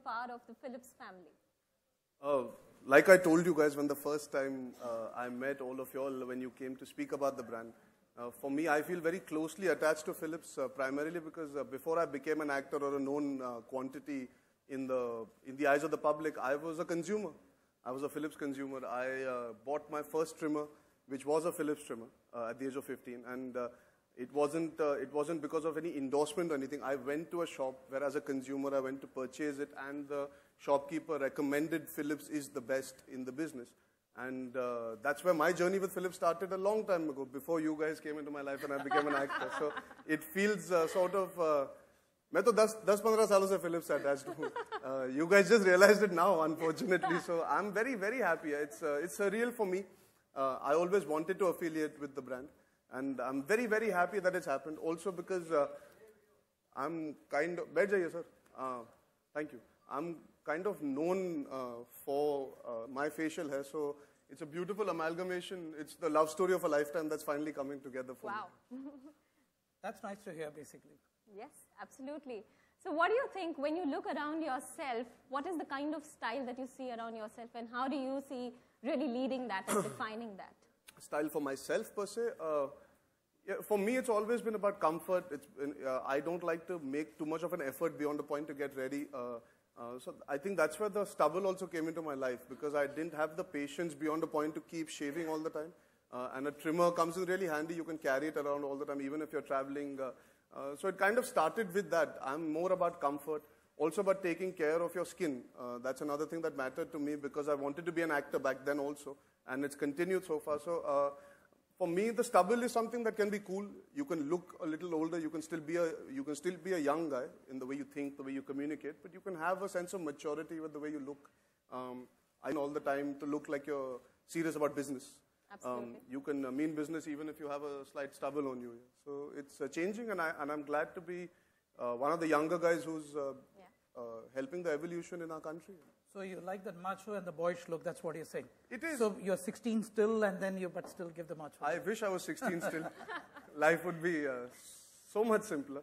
part of the Philips family? Like I told you guys when the first time I met all of y'all when you came to speak about the brand, for me, I feel very closely attached to Philips, primarily because before I became an actor or a known quantity in the eyes of the public, I was a consumer. I was a Philips consumer. I bought my first trimmer, which was a Philips trimmer, at the age of 15, and it wasn't because of any endorsement or anything. I went to a shop where, as a consumer, I went to purchase it, and the shopkeeper recommended Philips is the best in the business. And that's where my journey with Philips started a long time ago, before you guys came into my life and I became an actor. So it feels sort of, मैं तो 10-15 सालों से Philips attached हूँ. You guys just realized it now, unfortunately. So I'm very, very happy. It's surreal for me. I always wanted to affiliate with the brand. And I'm very, very happy that it's happened. Also because I'm kind of, बैठ जाइए sir. Thank you. I'm kind of known for my facial hair, so it's a beautiful amalgamation. It's the love story of a lifetime that's finally coming together for me. That's nice to hear, basically. Yes, absolutely. So what do you think when you look around yourself, what is the kind of style that you see around yourself, and how do you see really leading that and defining that? Style for myself, per se? Yeah, for me, it's always been about comfort. I don't like to make too much of an effort beyond the point to get ready. So I think that's where the stubble also came into my life, because I didn't have the patience beyond the point to keep shaving all the time. And a trimmer comes in really handy. You can carry it around all the time, even if you're traveling. So it kind of started with that. I'm more about comfort, also about taking care of your skin. That's another thing that mattered to me, because I wanted to be an actor back then also, and it's continued so far. So for me, the stubble is something that can be cool. You can look a little older. You can still be a young guy in the way you think, the way you communicate, but you can have a sense of maturity with the way you look. I know all the time to look like you're serious about business. Absolutely. You can mean business even if you have a slight stubble on you. So it's changing, and I'm glad to be one of the younger guys who's helping the evolution in our country. So you like that macho and the boyish look, that's what you're saying. It is. So you're 16 still, and then but still give the macho. I wish I was 16 still. Life would be so much simpler.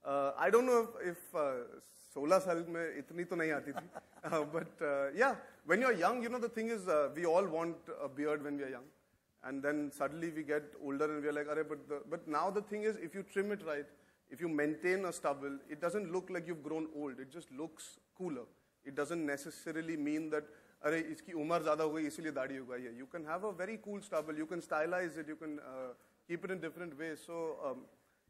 I don't know if 16 साल में इतनी तो नहीं आती थी. But yeah, when you're young, you know, the thing is, we all want a beard when we are young. And then suddenly we get older and we're like, but now the thing is, if you trim it right, if you maintain a stubble, it doesn't look like you've grown old. It just looks cooler. It doesn't necessarily mean that, अरे इसकी उम्र ज़्यादा हो गई इसलिए दाढ़ी उगाई है. You can have a very cool stubble. You can stylize it. You can keep it in different ways. So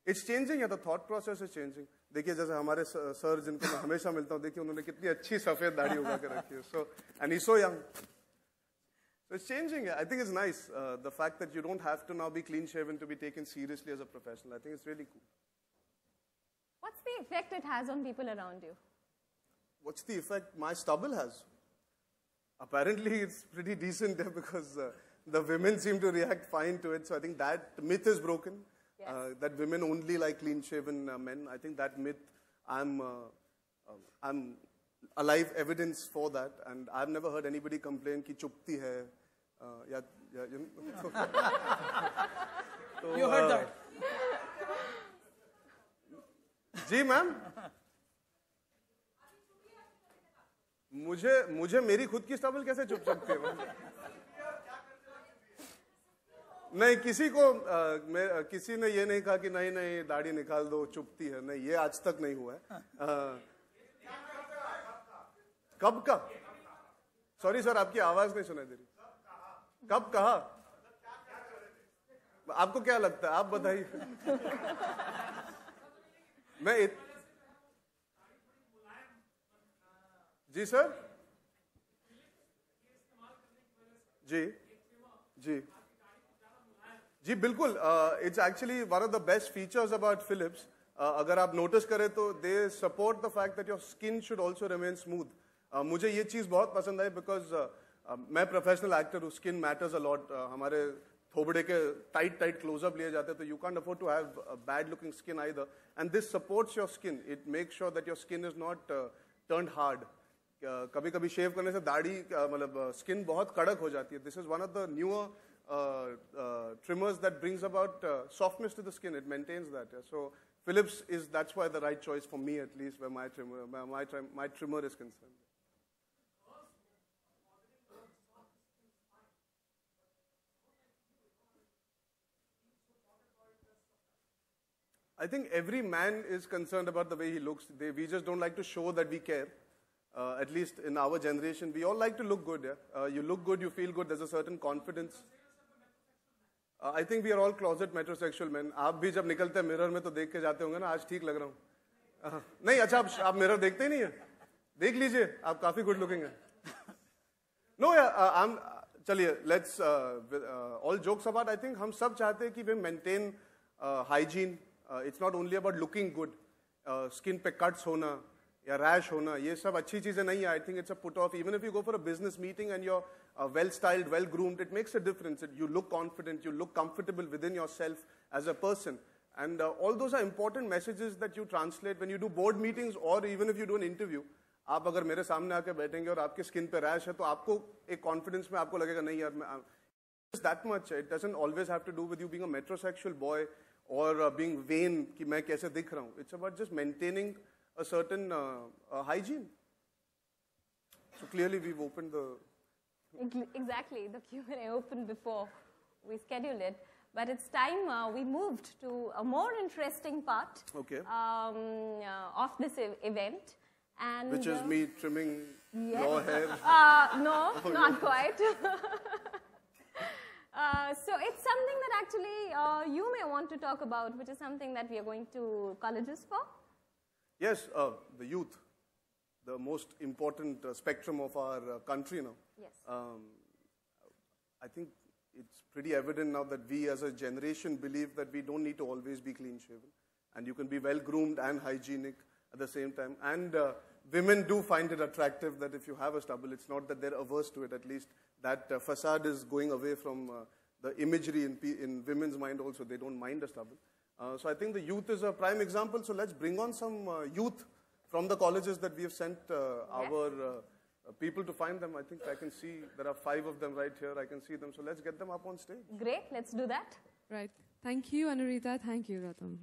it's changing. Yeah, the thought process is changing. देखिए जैसे हमारे सर जिनको मैं हमेशा मिलता हूँ, देखिए उन्होंने कितनी अच्छी सफेद दाढ़ी उगा के रखी है. So and he's so young. So it's changing. I think it's nice. The fact that you don't have to now be clean shaven to be taken seriously as a professional. I think it's really cool. What's the effect it has on people around you? What's the effect my stubble has? Apparently, it's pretty decent there, because the women seem to react fine to it. So I think that myth is broken. Yes. That women only like clean-shaven men. I think that myth, I'm alive evidence for that. And I've never heard anybody complain कि चुपती है. So, you heard that? जी ma'am, मुझे मेरी खुद की stubble कैसे चुप सकती है? नहीं, किसी ने ये नहीं कहा कि नहीं दाढ़ी निकाल दो, चुपती है. नहीं, ये आज तक नहीं हुआ है. कब का? सॉरी सर, आपकी आवाज नहीं सुनाई दे रही. कब कहा? आपको क्या लगता है? आप बताइए. जी सर, जी बिल्कुल. It's actually one of the best features about Philips. अगर आप नोटिस करें तो they support the fact that your skin should also remain smooth. मुझे ये चीज़ बहुत पसंद आई, because मैं प्रोफेशनल एक्टर हूँ. Skin matters a lot. हमारे थोबड़े के टाइट क्लोजअप लिए जाते हैं, तो you can't afford to have bad looking skin either. And this supports your skin. It makes sure that your skin is not turned hard. कभी कभी शेव करने से दाढ़ी मतलब स्किन बहुत कड़क हो जाती है. This is one of the newer trimmers that brings about softness to the skin. It maintains that. So Philips is, that's why the right choice for me, at least, where my trimmer is concerned. I think every man is concerned about the way he looks. We just don't like to show that we care. At least in our generation, we all like to look good. Yeah? You look good, you feel good, there's a certain confidence. I think we are all closet metrosexual men. आप भी जब निकलते हैं mirror में तो देख के जाते होंगे ना, आज ठीक लग रहा हूँ. नहीं, अच्छा आप मिरर देखते ही नहीं है. देख लीजिए, आप काफी good looking हैं. No, yeah, चलिए, let's all jokes apart. I think हम सब चाहते हैं कि we maintain hygiene. It's not only about looking good. Skin पे cuts होना या rash होना, ये सब अच्छी चीजें नहीं है. I think it's a put off. Even if you go for a business meeting and you're well styled, well groomed, it makes a difference. You look confident, you look comfortable within yourself as a person. And all those are important messages that you translate when you do board meetings or even if you do an interview. आप अगर मेरे सामने आके बैठेंगे और आपके skin पे rash है तो आपको एक कॉन्फिडेंस में आपको लगेगा नहीं यार, it's that much. It doesn't always have to do with you being a metrosexual boy or being vain कि मैं कैसे दिख रहा हूँ. It's about just maintaining a certain hygiene. So clearly we've opened the... Exactly, the Q&A opened before we scheduled it. But it's time we moved to a more interesting part of this event. And, which is me trimming your hair? No, not quite. So it's something that actually you may want to talk about, which is something that we are going to colleges for. Yes, the youth, the most important spectrum of our country now. Yes. I think it's pretty evident now that we as a generation believe that we don't need to always be clean shaven. And you can be well groomed and hygienic at the same time. And women do find it attractive that if you have a stubble, it's not that they're averse to it. At least that facade is going away from the imagery in women's mind also. They don't mind a stubble. So I think the youth is a prime example. So let's bring on some youth from the colleges that we have sent our people to find them. I think I can see there are 5 of them right here. I can see them. So let's get them up on stage. Great. Let's do that. Right. Thank you, Anurita. Thank you, Ratam.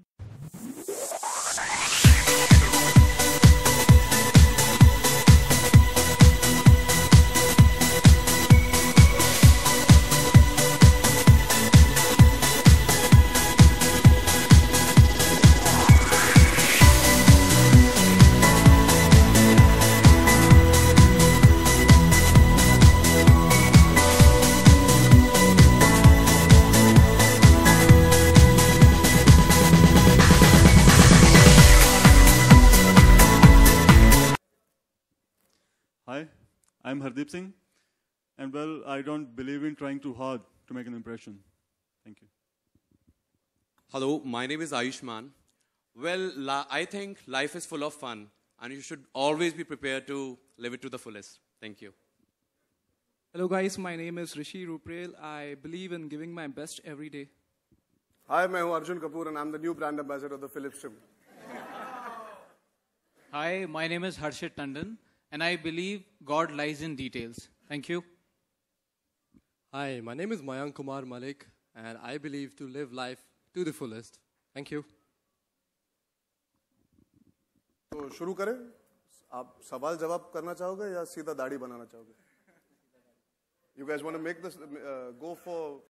Hi, I'm Hardeep Singh, and well, I don't believe in trying too hard to make an impression. Thank you. Hello, my name is Ayushman. Well, I think life is full of fun, and you should always be prepared to live it to the fullest. Thank you. Hello guys, my name is Rishi Ruprel. I believe in giving my best every day. Hi, I'm Arjun Kapoor, and I'm the new brand ambassador of the Philips trim. Hi, my name is Harshit Tandon, and I believe God lies in details. Thank you. Hi, my name is Mayank Kumar Malik, and I believe to live life to the fullest. Thank you. तो शुरू करें? आप सवाल जवाब करना चाहोगे या सीधा दाढ़ी बनाना चाहोगे? You guys want to make this go for